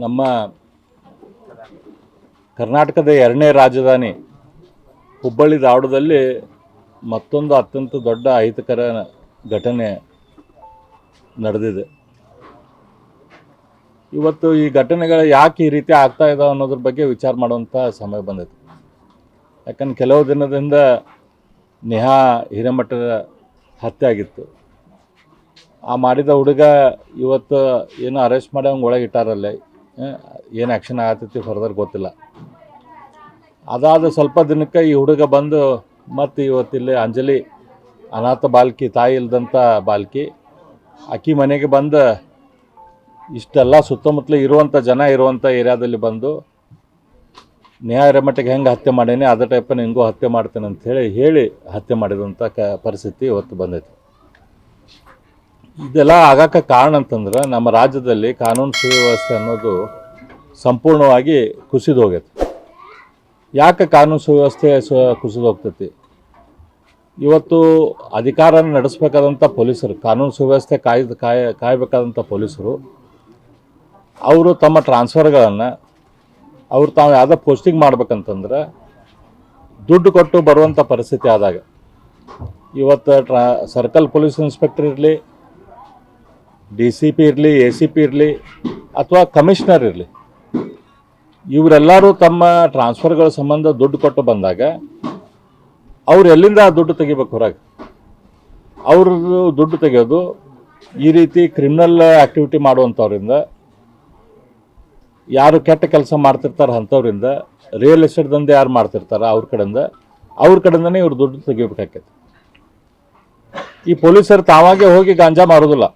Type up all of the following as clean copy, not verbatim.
ನಮ್ಮ ಕರ್ನಾಟಕದ ಎರಡನೇ ರಾಜಧಾನಿ ಹುಬ್ಬಳ್ಳಿ ಧಾರವಾಡದಲ್ಲಿ ಮತ್ತೊಂದು ಅತ್ಯಂತ ದೊಡ್ಡ ಅಹಿತಕರ ಘಟನೆ ನಡೆದಿದೆ. ಇವತ್ತು ಈ ಘಟನೆಗಳು ಯಾಕೆ ಈ ರೀತಿ ಆಗ್ತಾ ಇದಾವೆ ಅನ್ನೋದ್ರ ಬಗ್ಗೆ ವಿಚಾರ ಮಾಡುವಂಥ ಸಮಯ ಬಂದೈತೆ. ಯಾಕಂದ್ರೆ ಕೆಲವು ದಿನದಿಂದ ನೇಹಾ ಹಿರೇಮಠದ ಹತ್ಯೆ ಆಗಿತ್ತು. ಆ ಮಾಡಿದ ಹುಡುಗ ಇವತ್ತು ಏನು ಅರೆಸ್ಟ್ ಮಾಡಿ ಅವ್ನು ಒಳಗೆ ಇಟ್ಟಾರಲ್ಲ, ಏನು ಆ್ಯಕ್ಷನ್ ಆಗತ್ತೈತಿ ಫರ್ದರ್ ಗೊತ್ತಿಲ್ಲ. ಅದಾದ ಸ್ವಲ್ಪ ದಿನಕ್ಕೆ ಈ ಹುಡುಗ ಬಂದು ಮತ್ತು ಇವತ್ತಿಲ್ಲಿ ಅಂಜಲಿ ಅನಾಥ ಬಾಲಕಿ, ತಾಯಿ ಇಲ್ದಂಥ ಬಾಲಕಿ, ಆಕಿ ಮನೆಗೆ ಬಂದು ಇಷ್ಟೆಲ್ಲ ಸುತ್ತಮುತ್ತಲು ಇರುವಂಥ ಜನ ಇರುವಂಥ ಏರಿಯಾದಲ್ಲಿ ಬಂದು ನೇಹಾ ಹಿರೇಮಠಗೆ ಹೆಂಗೆ ಹತ್ಯೆ ಮಾಡೀನಿ ಅದೇ ಟೈಪ್ ನಿನಗೂ ಹತ್ಯೆ ಮಾಡ್ತೇನೆ ಅಂತ ಹೇಳಿ ಹತ್ಯೆ ಮಾಡಿದಂಥ ಪರಿಸ್ಥಿತಿ ಇವತ್ತು ಬಂದೈತಿ. ಇದೆಲ್ಲ ಆಗಕ್ಕೆ ಕಾರಣ ಅಂತಂದ್ರೆ ನಮ್ಮ ರಾಜ್ಯದಲ್ಲಿ ಕಾನೂನು ಸುವ್ಯವಸ್ಥೆ ಅನ್ನೋದು ಸಂಪೂರ್ಣವಾಗಿ ಕುಸಿದು ಹೋಗೈತೆ. ಯಾಕೆ ಕಾನೂನು ಸುವ್ಯವಸ್ಥೆ ಕುಸಿದು ಹೋಗ್ತೈತಿ? ಇವತ್ತು ಅಧಿಕಾರ ನಡೆಸಬೇಕಾದಂಥ ಪೊಲೀಸರು, ಕಾನೂನು ಸುವ್ಯವಸ್ಥೆ ಕಾಯಬೇಕಾದಂಥ ಪೊಲೀಸರು, ಅವರು ತಮ್ಮ ಟ್ರಾನ್ಸ್ಫರ್ಗಳನ್ನು ಅವ್ರು ತಾವು ಯಾವುದೋ ಪೋಸ್ಟಿಂಗ್ ಮಾಡ್ಬೇಕಂತಂದ್ರೆ ದುಡ್ಡು ಕೊಟ್ಟು ಬರುವಂಥ ಪರಿಸ್ಥಿತಿ ಆದಾಗ, ಇವತ್ತು ಸರ್ಕಲ್ ಪೊಲೀಸ್ ಇನ್ಸ್ಪೆಕ್ಟರ್ ಇರಲಿ, DCP ಇರಲಿ, ACP ಇರಲಿ ಅಥವಾ ಕಮಿಷನರ್ ಇರಲಿ, ಇವರೆಲ್ಲರೂ ತಮ್ಮ ಟ್ರಾನ್ಸ್ಫರ್ಗಳ ಸಂಬಂಧ ದುಡ್ಡು ಕೊಟ್ಟು ಬಂದಾಗ ಅವ್ರು ಎಲ್ಲಿಂದ ಆ ದುಡ್ಡು ತೆಗಿಬೇಕು? ಹೊರಗೆ ಅವ್ರದ್ದು ದುಡ್ಡು ತೆಗೆಯೋದು ಈ ರೀತಿ ಕ್ರಿಮಿನಲ್ ಆ್ಯಕ್ಟಿವಿಟಿ ಮಾಡುವಂಥವ್ರಿಂದ, ಯಾರು ಕೆಟ್ಟ ಕೆಲಸ ಮಾಡ್ತಿರ್ತಾರೆ ಅಂಥವ್ರಿಂದ, ರಿಯಲ್ ಎಸ್ಟೇಟ್ ದಂಧೆ ಯಾರು ಮಾಡ್ತಿರ್ತಾರೆ ಅವ್ರ ಕಡೆಯಿಂದನೇ ಇವ್ರು ದುಡ್ಡು ತೆಗಿಬೇಕಾಗ್ತೈತಿ. ಈ ಪೊಲೀಸರು ತಾವಾಗೆ ಹೋಗಿ ಗಾಂಜಾ ಮಾರೋದಿಲ್ಲ,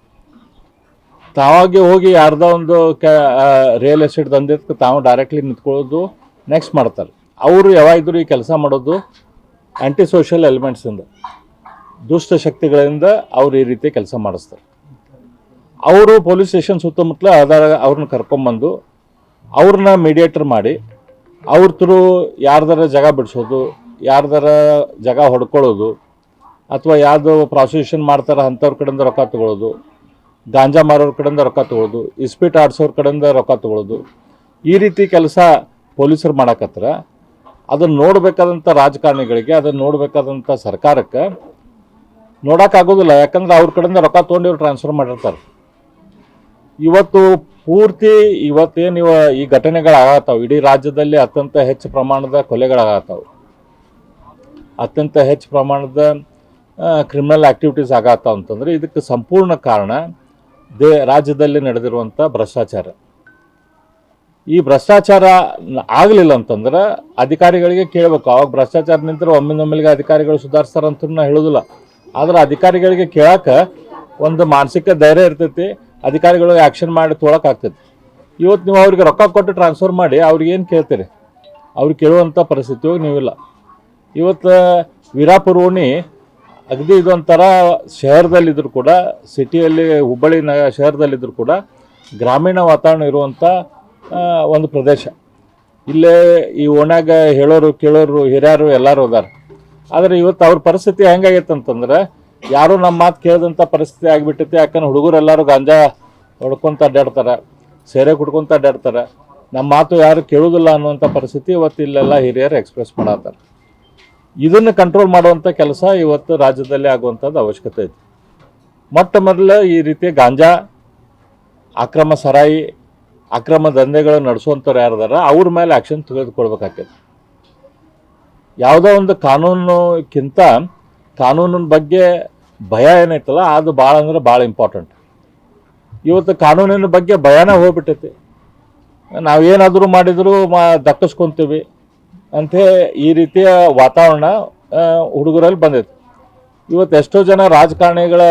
ತಾವಾಗೆ ಹೋಗಿ ಯಾರ್ದೋ ಒಂದು ರಿಯಲ್ ಎಸ್ಟೇಟ್ ದಂಧೆ ತಾವು ಡೈರೆಕ್ಟ್ಲಿ ನಿಂತ್ಕೊಳ್ಳೋದು ನೆಕ್ಸ್ಟ್ ಮಾಡ್ತಾರೆ. ಅವರು ಯಾವಾಗಿದ್ರು ಈ ಕೆಲಸ ಮಾಡೋದು ಆ್ಯಂಟಿ ಸೋಷಿಯಲ್ ಎಲಿಮೆಂಟ್ಸಿಂದ, ದುಷ್ಟ ಶಕ್ತಿಗಳಿಂದ ಅವ್ರು ಈ ರೀತಿ ಕೆಲಸ ಮಾಡಿಸ್ತಾರೆ. ಅವರು ಪೊಲೀಸ್ ಸ್ಟೇಷನ್ ಸುತ್ತಮುತ್ತಲ ಅವ್ರನ್ನ ಕರ್ಕೊಂಬಂದು ಅವ್ರನ್ನ ಮೀಡಿಯೇಟರ್ ಮಾಡಿ ಅವ್ರ ಥ್ರೂ ಯಾರ್ದಾರ ಜಾಗ ಬಿಡಿಸೋದು, ಯಾರ್ದಾರ ಜಾಗ ಹೊಡ್ಕೊಳ್ಳೋದು, ಅಥವಾ ಯಾವುದು ಪ್ರಾಸಿಕ್ಯೂಷನ್ ಮಾಡ್ತಾರೆ ಅಂಥವ್ರ ಕಡೆಯಿಂದ ರೊಕ್ಕ ತೊಗೊಳ್ಳೋದು, ಗಾಂಜಾ ಮಾರೋರ ಕಡೆಯಿಂದ ರೊಕ್ಕ ತೊಗೊಳ್ಳೋದು, ಇಸ್ಪೀಟ್ ಆಡಿಸೋರ ಕಡೆಯಿಂದ ರೊಕ್ಕ ತೊಗೊಳ್ಳೋದು, ಈ ರೀತಿ ಕೆಲಸ ಪೊಲೀಸರು ಮಾಡಕತ್ರ. ಅದನ್ನು ನೋಡಬೇಕಾದಂಥ ರಾಜಕಾರಣಿಗಳಿಗೆ, ಅದನ್ನು ನೋಡಬೇಕಾದಂಥ ಸರ್ಕಾರಕ್ಕೆ ನೋಡೋಕ್ಕಾಗೋದಿಲ್ಲ. ಯಾಕಂದ್ರೆ ಅವ್ರ ಕಡೆಯಿಂದ ರೊಕ್ಕ ತೊಗೊಂಡು ಇವ್ರು ಟ್ರಾನ್ಸ್ಫರ್ ಮಾಡಿರ್ತಾರೆ. ಇವತ್ತು ಪೂರ್ತಿ ಇವತ್ತೇನು ಈ ಘಟನೆಗಳಾಗತ್ತಾವೆ, ಇಡೀ ರಾಜ್ಯದಲ್ಲಿ ಅತ್ಯಂತ ಹೆಚ್ಚು ಪ್ರಮಾಣದ ಕೊಲೆಗಳಾಗತ್ತಾವೆ, ಅತ್ಯಂತ ಹೆಚ್ಚು ಪ್ರಮಾಣದ ಕ್ರಿಮಿನಲ್ ಆ್ಯಕ್ಟಿವಿಟೀಸ್ ಆಗತ್ತಾವ ಅಂತಂದರೆ ಇದಕ್ಕೆ ಸಂಪೂರ್ಣ ಕಾರಣ ರಾಜ್ಯದಲ್ಲಿ ನಡೆದಿರುವಂಥ ಭ್ರಷ್ಟಾಚಾರ. ಈ ಭ್ರಷ್ಟಾಚಾರ ಆಗಲಿಲ್ಲ ಅಂತಂದ್ರೆ ಅಧಿಕಾರಿಗಳಿಗೆ ಕೇಳಬೇಕು. ಅವಾಗ ಭ್ರಷ್ಟಾಚಾರ ನಿಂತರೆ ಒಮ್ಮಿಂದೊಮ್ಮೆಲಿಗೆ ಅಧಿಕಾರಿಗಳು ಸುಧಾರಿಸ್ತಾರಂತ ನಾ ಹೇಳೋದಿಲ್ಲ. ಆದರೆ ಅಧಿಕಾರಿಗಳಿಗೆ ಕೇಳಕ್ಕೆ ಒಂದು ಮಾನಸಿಕ ಧೈರ್ಯ ಇರ್ತೈತಿ, ಅಧಿಕಾರಿಗಳು ಆ್ಯಕ್ಷನ್ ಮಾಡಿ ತೊಗೊಳಕ್ಕಾಗ್ತೈತಿ. ಇವತ್ತು ನೀವು ಅವ್ರಿಗೆ ರೊಕ್ಕ ಕೊಟ್ಟು ಟ್ರಾನ್ಸ್ಫರ್ ಮಾಡಿ ಅವ್ರಿಗೆ ಏನು ಕೇಳ್ತೀರಿ? ಅವ್ರಿಗೆ ಕೇಳುವಂಥ ಪರಿಸ್ಥಿತಿ ನೀವಿಲ್ಲ. ಇವತ್ತು ವೀರಾಪುರ ಓಣಿ ಅಗದಿ ಇದೊಂಥರ ಶಹರದಲ್ಲಿದ್ದರೂ ಕೂಡ, ಸಿಟಿಯಲ್ಲಿ ಹುಬ್ಬಳ್ಳಿ ಶಹರದಲ್ಲಿದ್ದರೂ ಕೂಡ ಗ್ರಾಮೀಣ ವಾತಾವರಣ ಇರುವಂಥ ಒಂದು ಪ್ರದೇಶ. ಇಲ್ಲೇ ಈ ಓಣ್ಯಾಗ ಹೇಳೋರು ಕೇಳೋರು ಹಿರಿಯರು ಎಲ್ಲರೂ ಅದಾರ. ಆದರೆ ಇವತ್ತು ಅವ್ರ ಪರಿಸ್ಥಿತಿ ಹೆಂಗಾಗೈತೆ ಅಂತಂದ್ರೆ ಯಾರೂ ನಮ್ಮ ಮಾತು ಕೇಳಿದಂಥ ಪರಿಸ್ಥಿತಿ ಆಗಿಬಿಟ್ಟೈತಿ. ಯಾಕಂದ್ರೆ ಹುಡುಗರೆಲ್ಲರೂ ಗಾಂಜಾ ಹೊಡ್ಕೊತ ಅಡ್ಡಾಡ್ತಾರೆ, ಸೇರೆ ಕುಡ್ಕೊತ ಅಡ್ಡಾಡ್ತಾರೆ, ನಮ್ಮ ಮಾತು ಯಾರು ಕೇಳೋದಿಲ್ಲ ಅನ್ನುವಂಥ ಪರಿಸ್ಥಿತಿ ಇವತ್ತು ಇಲ್ಲೆಲ್ಲ ಹಿರಿಯರು ಎಕ್ಸ್ಪ್ರೆಸ್ ಮಾಡತ್ತಾರೆ. ಇದನ್ನು ಕಂಟ್ರೋಲ್ ಮಾಡುವಂಥ ಕೆಲಸ ಇವತ್ತು ರಾಜ್ಯದಲ್ಲಿ ಆಗುವಂಥದ್ದು ಅವಶ್ಯಕತೆ ಐತಿ. ಮೊಟ್ಟ ಮೊದಲು ಈ ರೀತಿ ಗಾಂಜಾ, ಅಕ್ರಮ ಸರಾಯಿ, ಅಕ್ರಮ ದಂಧೆಗಳು ನಡೆಸುವಂಥವ್ರು ಯಾರದಾರ ಅವ್ರ ಮೇಲೆ ಆ್ಯಕ್ಷನ್ ತೆಗೆದುಕೊಳ್ಬೇಕಾಗ್ತೈತಿ. ಯಾವುದೋ ಒಂದು ಕಾನೂನುಕ್ಕಿಂತ ಕಾನೂನಿನ ಬಗ್ಗೆ ಭಯ ಏನೈತಲ್ಲ ಅದು ಭಾಳ ಅಂದ್ರೆ ಭಾಳ ಇಂಪಾರ್ಟೆಂಟ್. ಇವತ್ತು ಕಾನೂನಿನ ಬಗ್ಗೆ ಭಯನೇ ಹೋಗ್ಬಿಟ್ಟೈತಿ. ನಾವೇನಾದರೂ ಮಾಡಿದರೂ ದಕ್ಕಿಸ್ಕೊತೀವಿ ಅಂಥೇ ಈ ರೀತಿಯ ವಾತಾವರಣ ಹುಡುಗರಲ್ಲಿ ಬಂದೈತಿ. ಇವತ್ತು ಎಷ್ಟೋ ಜನ ರಾಜಕಾರಣಿಗಳ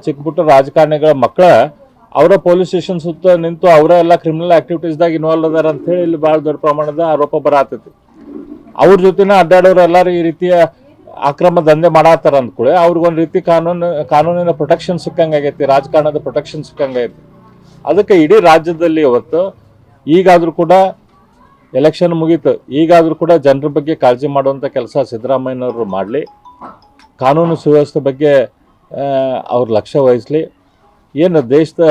ಚಿಕ್ಕಪುಟ್ಟ ರಾಜಕಾರಣಿಗಳ ಮಕ್ಕಳ ಅವರ ಪೊಲೀಸ್ ಸ್ಟೇಷನ್ ಸುತ್ತ ನಿಂತು ಅವರ ಎಲ್ಲ ಕ್ರಿಮಿನಲ್ ಆ್ಯಕ್ಟಿವಿಟೀಸ್ದಾಗ ಇನ್ವಾಲ್ವ್ ಅದಾರ ಅಂಥೇಳಿ ಇಲ್ಲಿ ಭಾಳ ದೊಡ್ಡ ಪ್ರಮಾಣದ ಆರೋಪ ಬರತೈತಿ. ಅವ್ರ ಜೊತೆನ ಅಡ್ಡಾಡೋರು ಎಲ್ಲರೂ ಈ ರೀತಿಯ ಅಕ್ರಮ ದಂಧೆ ಮಾಡತ್ತಾರ ಅಂದ್ಕೊಳ್ಳಿ ಅವ್ರಿಗೊಂದು ರೀತಿ ಕಾನೂನಿನ ಪ್ರೊಟೆಕ್ಷನ್ ಸಿಕ್ಕಂಗಾಗೈತಿ, ರಾಜಕಾರಣದ ಪ್ರೊಟೆಕ್ಷನ್ ಸಿಕ್ಕಂಗಾಗೈತಿ. ಅದಕ್ಕೆ ಇಡೀ ರಾಜ್ಯದಲ್ಲಿ ಇವತ್ತು ಈಗಾದರೂ ಕೂಡ ಎಲೆಕ್ಷನ್ ಮುಗೀತು, ಈಗಾದರೂ ಕೂಡ ಜನರ ಬಗ್ಗೆ ಕಾಳಜಿ ಮಾಡುವಂಥ ಕೆಲಸ ಸಿದ್ದರಾಮಯ್ಯನವರು ಮಾಡಲಿ, ಕಾನೂನು ಸುವ್ಯವಸ್ಥೆ ಬಗ್ಗೆ ಅವ್ರು ಲಕ್ಷ್ಯ ವಹಿಸಲಿ. ಏನು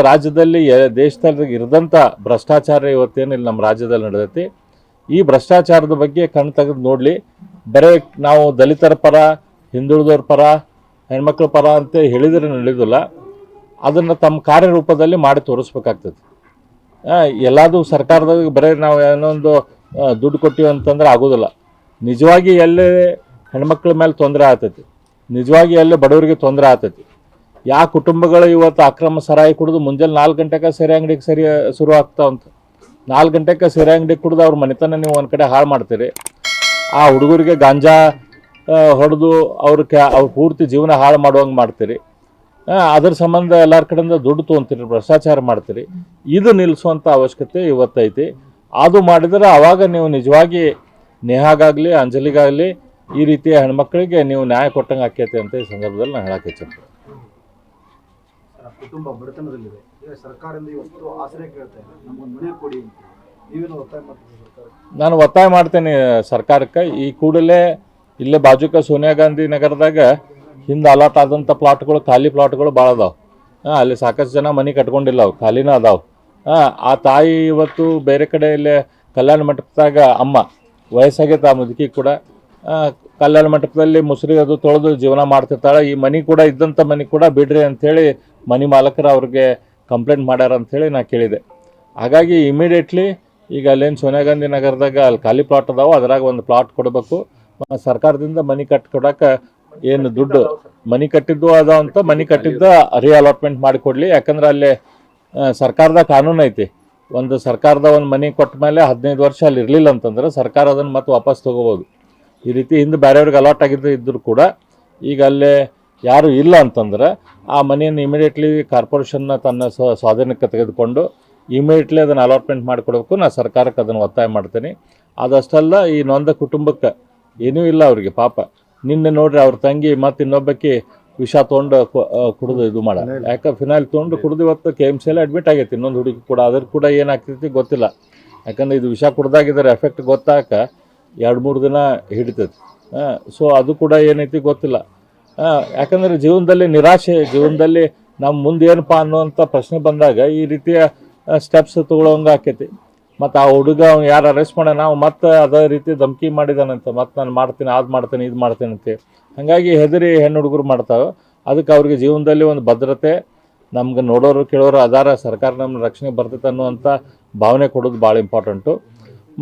ರಾಜ್ಯದಲ್ಲಿ ದೇಶದಲ್ಲಿ ಇರದಂಥ ಭ್ರಷ್ಟಾಚಾರ ಇವತ್ತೇನು ಇಲ್ಲಿ ನಮ್ಮ ರಾಜ್ಯದಲ್ಲಿ ನಡೆದೈತಿ. ಈ ಭ್ರಷ್ಟಾಚಾರದ ಬಗ್ಗೆ ಕಣ್ಣು ತೆಗೆದು ನೋಡಲಿ. ಬರೀ ನಾವು ದಲಿತರ ಪರ, ಹಿಂದುಳಿದವ್ರ ಪರ, ಹೆಣ್ಮಕ್ಳ ಪರ ಅಂತ ಹೇಳಿದರೆ ನಡೆಯೋದಿಲ್ಲ. ಅದನ್ನು ತಮ್ಮ ಕಾರ್ಯರೂಪದಲ್ಲಿ ಮಾಡಿ ತೋರಿಸ್ಬೇಕಾಗ್ತದೆ. ಎಲ್ಲದೂ ಸರ್ಕಾರದಾಗ ಬರೀ ನಾವು ಏನೋ ಒಂದು ದುಡ್ಡು ಕೊಟ್ಟಿವಿ ಅಂತಂದ್ರೆ ಆಗೋದಿಲ್ಲ. ನಿಜವಾಗಿ ಎಲ್ಲೇ ಹೆಣ್ಮಕ್ಳ ಮೇಲೆ ತೊಂದರೆ ಆಗ್ತೈತಿ, ನಿಜವಾಗಿ ಎಲ್ಲೇ ಬಡವರಿಗೆ ತೊಂದರೆ ಆಗ್ತೈತಿ. ಯಾವ ಕುಟುಂಬಗಳು ಇವತ್ತು ಅಕ್ರಮ ಸರಾಯಿ ಕುಡಿದು ಮುಂಜಾನೆ 4 ಗಂಟೆಗೆ ಸೆರೆ ಅಂಗಡಿಗೆ ಶುರು ಆಗ್ತಾವಂತ. 4 ಗಂಟೆಗೆ ಸೆರೆ ಅಂಗಡಿಗೆ ಕುಡಿದು ಅವ್ರ ಮನೆತನ ನೀವು ಒಂದು ಕಡೆ ಹಾಳು ಮಾಡ್ತೀರಿ. ಆ ಹುಡುಗರಿಗೆ ಗಾಂಜಾ ಹೊಡೆದು ಅವ್ರ ಪೂರ್ತಿ ಜೀವನ ಹಾಳು ಮಾಡುವಂಗೆ ಮಾಡ್ತೀರಿ. ಅದ್ರ ಸಂಬಂಧ ಎಲ್ಲರ ಕಡೆಯಿಂದ ದುಡ್ಡು ತೊಗೊಂತೀರಿ, ಭ್ರಷ್ಟಾಚಾರ ಮಾಡ್ತೀರಿ. ಇದು ನಿಲ್ಲಿಸುವಂಥ ಅವಶ್ಯಕತೆ ಇವತ್ತೈತಿ. ಅದು ಮಾಡಿದರೆ ಆವಾಗ ನೀವು ನಿಜವಾಗಿ ನೇಹಾಗಾಗಲಿ ಅಂಜಲಿಗಾಗಲಿ ಈ ರೀತಿಯ ಹೆಣ್ಮಕ್ಳಿಗೆ ನೀವು ನ್ಯಾಯ ಕೊಟ್ಟಂಗೆ ಆಕೈತೆ ಅಂತ ಈ ಸಂದರ್ಭದಲ್ಲಿ ನಾನು ಹೇಳಕ್ಕೆ ಇಚ್ಛೆ. ಕುಟುಂಬ ಬಡತನದಲ್ಲಿದೆ, ಸರ್ಕಾರದಿಂದ ಇವತ್ತು ಆಶ್ರಯ ಕೇಳ್ತಾ ಇದೆ, ನಮ್ಗೊಂದು ಮನೆ ಕೊಡಿ ಅಂತ ನೀವೇನು ಒತ್ತಾಯ ಮಾಡ್ತೀವಿ ಸರ್ಕಾರ? ನಾನು ಒತ್ತಾಯ ಮಾಡ್ತೇನೆ ಸರ್ಕಾರಕ್ಕೆ. ಈ ಕೂಡಲೇ ಇಲ್ಲೇ ಬಾಜುಕ ಸೋನಿಯಾ ಗಾಂಧಿ ನಗರದಾಗ ಹಿಂದೆ ಅಲಾಟ್ ಆದಂಥ ಪ್ಲಾಟ್ಗಳು, ಖಾಲಿ ಪ್ಲಾಟ್ಗಳು ಭಾಳ ಅದಾವೆ. ಅಲ್ಲಿ ಸಾಕಷ್ಟು ಜನ ಮನೆ ಕಟ್ಕೊಂಡಿಲ್ಲ, ಅವು ಖಾಲಿನ ಅದಾವೆ. ಆ ತಾಯಿ ಇವತ್ತು ಬೇರೆ ಕಡೆ ಇಲ್ಲೇ ಕಲ್ಯಾಣ ಮಂಟಪದಾಗ ಅಮ್ಮ ವಯಸ್ಸಾಗೈತೆ, ಆ ಮುದುಕಿ ಕೂಡ ಕಲ್ಯಾಣ ಮಂಟಪದಲ್ಲಿ ಮುಸುರಿ ಅದು ತೊಳೆದು ಜೀವನ ಮಾಡ್ತಿರ್ತಾಳೆ. ಈ ಮನೆ ಕೂಡ ಇದ್ದಂಥ ಮನೆ ಕೂಡ ಬಿಡ್ರಿ ಅಂಥೇಳಿ ಮನೆ ಮಾಲಕರು ಅವ್ರಿಗೆ ಕಂಪ್ಲೇಂಟ್ ಮಾಡ್ಯಾರ ಅಂಥೇಳಿ ನಾನು ಕೇಳಿದೆ. ಹಾಗಾಗಿ ಇಮಿಡಿಯೇಟ್ಲಿ ಈಗ ಅಲ್ಲೇನು ಸೋನಿಯಾ ಗಾಂಧಿ ನಗರದಾಗ ಅಲ್ಲಿ ಖಾಲಿ ಪ್ಲಾಟ್ ಅದಾವೆ, ಅದ್ರಾಗ ಒಂದು ಪ್ಲಾಟ್ ಕೊಡಬೇಕು. ಸರ್ಕಾರದಿಂದ ಮನೆ ಕೊಡೋಕೆ ಏನು ದುಡ್ಡು ಮನೆ ಕಟ್ಟಿದ್ದು ಅದಾವ ಅಂತ ಮನೆ ಕಟ್ಟಿದ್ದ ರಿಅಲಾಟ್ಮೆಂಟ್ ಮಾಡಿಕೊಡ್ಲಿ. ಯಾಕಂದ್ರೆ ಅಲ್ಲಿ ಸರ್ಕಾರದ ಕಾನೂನು ಐತಿ. ಒಂದು ಸರ್ಕಾರದ ಒಂದು ಮನೆ ಕೊಟ್ಟ ಮೇಲೆ 15 ವರ್ಷ ಅಲ್ಲಿ ಇರಲಿಲ್ಲ ಅಂತಂದ್ರೆ ಸರ್ಕಾರ ಅದನ್ನು ಮತ್ತೆ ವಾಪಸ್ ತೊಗೋಬೋದು. ಈ ರೀತಿ ಹಿಂದೆ ಬೇರೆಯವ್ರಿಗೆ ಅಲಾಟ್ ಇದ್ದರೂ ಕೂಡ ಈಗ ಅಲ್ಲೇ ಯಾರು ಇಲ್ಲ ಅಂತಂದ್ರೆ ಆ ಮನೆಯನ್ನು ಇಮಿಡಿಯೇಟ್ಲಿ ಕಾರ್ಪೊರೇಷನ್ನ ತನ್ನ ಸ್ವಾಧೀನಕ್ಕೆ ತೆಗೆದುಕೊಂಡು ಇಮಿಡಿಯೇಟ್ಲಿ ಅದನ್ನು ಅಲಾಟ್ಮೆಂಟ್ ಮಾಡಿಕೊಡ್ಬೇಕು. ನಾನು ಸರ್ಕಾರಕ್ಕೆ ಅದನ್ನು ಒತ್ತಾಯ ಮಾಡ್ತೀನಿ. ಅದಷ್ಟಲ್ಲ, ಈ ನೊಂದ ಕುಟುಂಬಕ್ಕೆ ಏನೂ ಇಲ್ಲ ಅವ್ರಿಗೆ ಪಾಪ. ನಿನ್ನೆ ನೋಡ್ರಿ ಅವ್ರ ತಂಗಿ ಮತ್ತು ಇನ್ನೊಬ್ಬಕ್ಕೆ ವಿಷ ತೊಗೊಂಡು ಕುಡಿದು ಇದು ಮಾಡ, ಯಾಕೆ ಫಿನಾಯ್ಲ್ ತೊಗೊಂಡು ಕುಡಿದು ಇವತ್ತು KMCಯಲ್ಲಿ ಅಡ್ಮಿಟ್ ಆಗೈತಿ. ಇನ್ನೊಂದು ಹುಡುಗಿ ಕೂಡ, ಅದ್ರ ಕೂಡ ಏನಾಗ್ತೈತಿ ಗೊತ್ತಿಲ್ಲ. ಯಾಕಂದ್ರೆ ಇದು ವಿಷ ಕುಡ್ದಾಗಿದ್ದಾರೆ ಎಫೆಕ್ಟ್ ಗೊತ್ತಾಕ 2-3 ದಿನ ಹಿಡಿತೈತಿ. ಸೊ ಅದು ಕೂಡ ಏನೈತಿ ಗೊತ್ತಿಲ್ಲ. ಯಾಕಂದರೆ ಜೀವನದಲ್ಲಿ ನಿರಾಶೆ, ಜೀವನದಲ್ಲಿ ನಮ್ಮ ಮುಂದೆ ಏನಪ್ಪ ಅನ್ನುವಂಥ ಪ್ರಶ್ನೆ ಬಂದಾಗ ಈ ರೀತಿಯ ಸ್ಟೆಪ್ಸ್ ತೊಗೊಳೋಂಗೆ ಆಕೈತಿ. ಮತ್ತು ಆ ಹುಡುಗ ಅವ್ನು ಯಾರು ಅರೆಸ್ಟ್ ಮಾಡೋಣ, ನಾವು ಮತ್ತೆ ಅದೇ ರೀತಿ ಧಮಕಿ ಮಾಡಿದಾನಂತ, ಮತ್ತು ನಾನು ಮಾಡ್ತೀನಿ, ಅದು ಮಾಡ್ತೀನಿ, ಇದು ಮಾಡ್ತೀನಿ ಅಂತ. ಹಾಗಾಗಿ ಹೆದರಿ ಹೆಣ್ಣು ಹುಡುಗರು ಮಾಡ್ತಾವೆ. ಅದಕ್ಕೆ ಅವ್ರಿಗೆ ಜೀವನದಲ್ಲಿ ಒಂದು ಭದ್ರತೆ, ನಮ್ಗೆ ನೋಡೋರು ಕೇಳೋರು ಅದಾರ, ಸರ್ಕಾರ ನಮ್ಮ ರಕ್ಷಣೆ ಬರ್ತೈತೆ ಅನ್ನುವಂಥ ಭಾವನೆ ಕೊಡೋದು ಭಾಳ ಇಂಪಾರ್ಟೆಂಟು.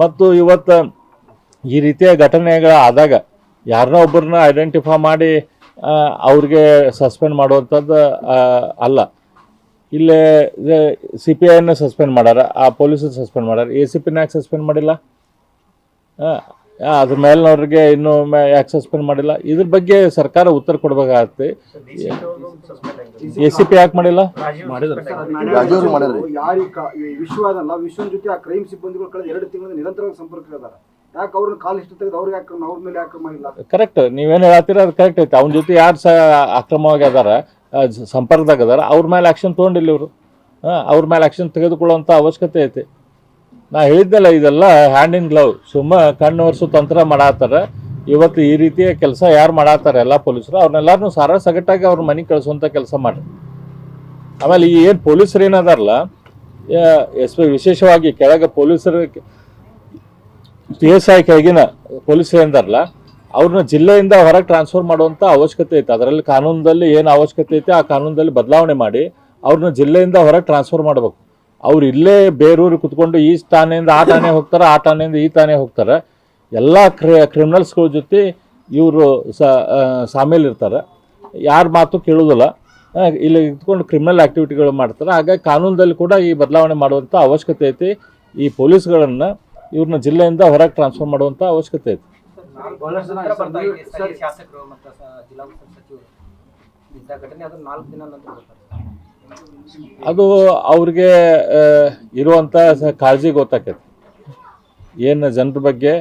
ಮತ್ತು ಇವತ್ತು ಈ ರೀತಿಯ ಘಟನೆಗಳು ಆದಾಗ ಯಾರನ್ನೋ ಒಬ್ಬರನ್ನ ಐಡೆಂಟಿಫೈ ಮಾಡಿ ಅವ್ರಿಗೆ ಸಸ್ಪೆಂಡ್ ಮಾಡುವಂಥದ್ದು ಅಲ್ಲ. ಇಲ್ಲೇ CPIನ ಸಸ್ಪೆಂಡ್ ಮಾಡ್ಯಾರ, ಆ ಪೊಲೀಸರು ಸಸ್ಪೆಂಡ್ ಮಾಡ್ಯಾರ, ACPನ ಯಾಕೆ ಸಸ್ಪೆಂಡ್ ಮಾಡಿಲ್ಲ? ಅದ್ರ ಮೇಲಿನವ್ರಿಗೆ ಇನ್ನೂ ಯಾಕೆ ಸಸ್ಪೆಂಡ್ ಮಾಡಿಲ್ಲ? ಇದ್ರ ಬಗ್ಗೆ ಸರ್ಕಾರ ಉತ್ತರ ಕೊಡಬೇಕಾಗತ್ತೆ. ACP ಯಾಕೆ ಮಾಡಿಲ್ಲ? ವಿಶ್ವನ ಜೊತೆ ಆ ಕ್ರೈಮ್ ಸಿಬ್ಬಂದಿಗಳು ಕಳೆದ 2 ತಿಂಗಳಿಂದ ನಿರಂತರವಾಗಿ ಸಂಪರ್ಕ ಇದ್ದಾರೆ. ಯಾಕೆ ಅವ್ರನ್ನ ಕಾಲ್ ಇಷ್ಟು ತೆಗೆದು ಅವ್ರಿಗೆ ಅವ್ರ ಮೇಲೆ ಆಕ್ರಮ ಇಲ್ಲ? ಕರೆಕ್ಟ್, ನೀವೇನು ಹೇಳ್ತೀರ ಅದು ಕರೆಕ್ಟ್ ಐತೆ. ಅವನ ಜೊತೆ ಯಾರು ಅಕ್ರಮವಾಗಿ ಅದಾರ, ಸಂಪರ್ಕದಾಗ ಅದಾರ, ಅವ್ರ ಮೇಲೆ ಆ್ಯಕ್ಷನ್ ತೊಗೊಂಡಿಲ್ಲ ಇವರು. ಅವ್ರ ಮೇಲೆ ಆ್ಯಕ್ಷನ್ ತೆಗೆದುಕೊಳ್ಳುವಂಥ ಅವಶ್ಯಕತೆ ಐತೆ. ನಾ ಹೇಳಿದ್ದೆಲ್ಲ, ಇದೆಲ್ಲ ಹ್ಯಾಂಡ್ ಇನ್ ಗ್ಲೌ. ಸುಮ್ಮ ಕಣ್ಣು ಒರೆಸೋ ತಂತ್ರ ಮಾಡಾತಾರೆ. ಇವತ್ತು ಈ ರೀತಿಯ ಕೆಲಸ ಯಾರು ಮಾಡಾತಾರೆ ಎಲ್ಲ ಪೊಲೀಸರು, ಅವ್ರನ್ನೆಲ್ಲರನ್ನೂ ಸಾರ ಸಗಟಾಗಿ ಅವ್ರ ಮನೆಗೆ ಕಳಿಸುವಂಥ ಕೆಲಸ ಮಾಡಿ. ಆಮೇಲೆ ಈ ಏನು ಪೊಲೀಸರು ಏನದಾರಲ್ಲ, ವಿಶೇಷವಾಗಿ ಕೆಳಗೆ ಪೊಲೀಸರು PSI ಕೆಳಗಿನ ಪೊಲೀಸರು ಏನಿದಾರಲ್ಲ, ಅವ್ರನ್ನ ಜಿಲ್ಲೆಯಿಂದ ಹೊರಗೆ ಟ್ರಾನ್ಸ್ಫರ್ ಮಾಡುವಂಥ ಅವಶ್ಯಕತೆ ಐತೆ. ಅದರಲ್ಲಿ ಕಾನೂನದಲ್ಲಿ ಏನು ಅವಶ್ಯಕತೆ ಐತೆ ಆ ಕಾನೂನದಲ್ಲಿ ಬದಲಾವಣೆ ಮಾಡಿ ಅವ್ರನ್ನ ಜಿಲ್ಲೆಯಿಂದ ಹೊರಗೆ ಟ್ರಾನ್ಸ್ಫರ್ ಮಾಡಬೇಕು. ಅವ್ರು ಇಲ್ಲೇ ಬೇರೂರಿಗೆ ಕುತ್ಕೊಂಡು ಈ ಠಾಣೆಯಿಂದ ಆ ಠಾಣೆ ಹೋಗ್ತಾರೆ, ಆ ಠಾಣೆಯಿಂದ ಈ ಠಾಣೆ ಹೋಗ್ತಾರೆ. ಎಲ್ಲ ಕ್ರಿಮಿನಲ್ಸ್ಗಳ ಜೊತೆ ಇವರು ಸಾಮೇಲಿರ್ತಾರೆ, ಯಾರ ಮಾತು ಕೇಳೋದಿಲ್ಲ, ಇಲ್ಲಿ ಇಟ್ಕೊಂಡು ಕ್ರಿಮಿನಲ್ ಆ್ಯಕ್ಟಿವಿಟಿಗಳು ಮಾಡ್ತಾರೆ. ಹಾಗಾಗಿ ಕಾನೂನದಲ್ಲಿ ಕೂಡ ಈ ಬದಲಾವಣೆ ಮಾಡುವಂಥ ಅವಶ್ಯಕತೆ ಐತಿ. ಈ ಪೊಲೀಸ್ಗಳನ್ನು ಇವ್ರನ್ನ ಜಿಲ್ಲೆಯಿಂದ ಹೊರಗೆ ಟ್ರಾನ್ಸ್ಫರ್ ಮಾಡುವಂಥ ಅವಶ್ಯಕತೆ ಐತಿ. ಅದು ಅವ್ರಿಗೆ ಇರುವಂಥ ಕಾಳಜಿ ಗೊತ್ತಾಕೈತಿ, ಏನು ಜನರ ಬಗ್ಗೆ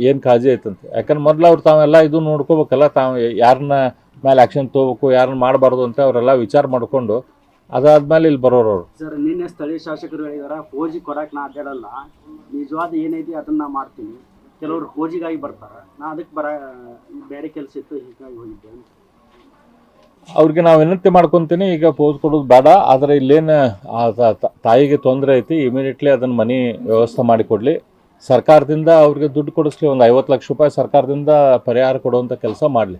ಏನು ಕಾಳಜಿ ಐತಂತ. ಯಾಕಂದ್ರೆ ಮೊದಲು ಅವ್ರು ತಾವೆಲ್ಲ ಇದು ನೋಡ್ಕೋಬೇಕಲ್ಲ, ತಾವು ಯಾರನ್ನ ಮೇಲೆ ಆ್ಯಕ್ಷನ್ ತೊಗೋಬೇಕು, ಯಾರನ್ನ ಮಾಡಬಾರ್ದು ಅಂತ ಅವರೆಲ್ಲ ವಿಚಾರ ಮಾಡಿಕೊಂಡು ಅದಾದ್ಮೇಲೆ ಇಲ್ಲಿ ಬರೋರು ಅವರು. ಸರ್, ನಿನ್ನೆ ಸ್ಥಳೀಯ ಶಾಸಕರು ಹೇಳಿದಾರ, ಫೋಜಿ ಕೊಡಕ್ಕೆ ನಾ ಅಡ್ಡಾಡಲ್ಲ, ನಿಜವಾದ ಏನೈತಿ ಅದನ್ನ ನಾ ಮಾಡ್ತೀನಿ. ಕೆಲವರು ಫೋಜಿಗಾಗಿ ಬರ್ತಾರೆ, ನಾ ಅದಕ್ಕೆ ಬೇರೆ ಕೆಲಸ ಇತ್ತು ಹೀಗಾಗಿ ಹೋಗಿದ್ದೆ. ಅವ್ರಿಗೆ ನಾವು ವಿನಂತಿ ಮಾಡ್ಕೊತೀನಿ, ಈಗ ಪೋಸ್ ಕೊಡೋದು ಬೇಡ, ಆದರೆ ಇಲ್ಲೇನು ತಾಯಿಗೆ ತೊಂದರೆ ಐತಿ, ಇಮಿಡಿಯೇಟ್ಲಿ ಅದನ್ನು ಮನೆ ವ್ಯವಸ್ಥೆ ಮಾಡಿಕೊಡ್ಲಿ, ಸರ್ಕಾರದಿಂದ ಅವ್ರಿಗೆ ದುಡ್ಡು ಕೊಡಿಸ್ಲಿ, ಒಂದು 50 ಲಕ್ಷ ರೂಪಾಯಿ ಸರ್ಕಾರದಿಂದ ಪರಿಹಾರ ಕೊಡುವಂಥ ಕೆಲಸ ಮಾಡಲಿ.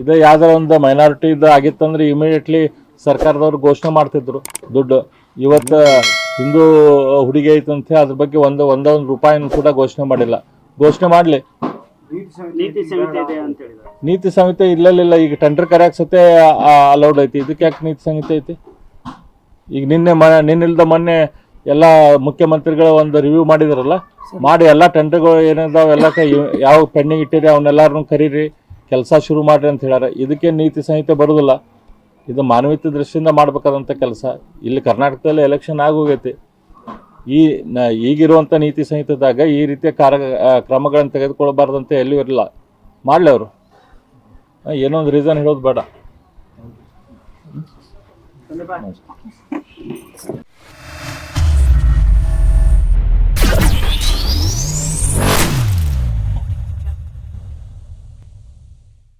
ಇದು ಯಾವ್ದಾರ ಒಂದು ಮೈನಾರಿಟಿದು ಆಗಿತ್ತಂದ್ರೆ ಇಮಿಡಿಯೇಟ್ಲಿ ಸರ್ಕಾರದವ್ರು ಘೋಷಣೆ ಮಾಡ್ತಿದ್ರು ದುಡ್ಡು. ಇವತ್ತು ಹಿಂದೂ ಹುಡುಗಿ ಐತಂತೆ ಅದ್ರ ಬಗ್ಗೆ ಒಂದೊಂದು ರೂಪಾಯಿನೂ ಕೂಡ ಘೋಷಣೆ ಮಾಡಿಲ್ಲ. ಘೋಷಣೆ ಮಾಡಲಿ. ನೀತಿ ಸಂಹಿತೆ ಇದೆ ಅಂತ ಹೇಳಿದ್ದಾರೆ. ನೀತಿ ಸಂಹಿತೆ ಇಲ್ಲಲಿಲ್ಲ, ಈಗ ಟೆಂಡರ್ ಕರೆಯಕ್ಕೆ ಸತೆ ಅಲೌಡ್ ಐತಿ, ಇದಕ್ಕೆ ಯಾಕೆ ನೀತಿ ಸಂಹಿತೆ ಐತಿ? ಈಗ ನಿನ್ನಿಲ್ದ ಮೊನ್ನೆ ಎಲ್ಲ ಮುಖ್ಯಮಂತ್ರಿಗಳು ಒಂದು ರಿವ್ಯೂ ಮಾಡಿದಾರಲ್ಲ, ಮಾಡಿ ಎಲ್ಲ ಟೆಂಡರ್ಗಳು ಏನಿದಾವೆ ಎಲ್ಲ ಯಾವ ಪೆಂಡಿಂಗ್ ಇಟ್ಟಿರಿ ಅವನ್ನೆಲ್ಲರನ್ನೂ ಕರೀರಿ, ಕೆಲಸ ಶುರು ಮಾಡಿರಿ ಅಂತ ಹೇಳ್ಯಾರ. ಇದಕ್ಕೆ ನೀತಿ ಸಂಹಿತೆ ಬರೋದಿಲ್ಲ. ಇದು ಮಾನವೀಯತೆ ದೃಷ್ಟಿಯಿಂದ ಮಾಡ್ಬೇಕಾದಂಥ ಕೆಲಸ. ಇಲ್ಲಿ ಕರ್ನಾಟಕದಲ್ಲಿ ಎಲೆಕ್ಷನ್ ಆಗೋಗೈತಿ. ಈಗಿರುವಂಥ ನೀತಿ ಸಂಹಿತೆದಾಗ ಈ ರೀತಿಯ ಕ್ರಮಗಳನ್ನು ತೆಗೆದುಕೊಳ್ಬಾರ್ದಂತ ಎಲ್ಲಿಯೂ ಇರಲ್ಲ. ಮಾಡಲಿ ಅವರು, ಏನೋ ಒಂದು ರೀಸನ್ ಹೇಳೋದು ಬೇಡ.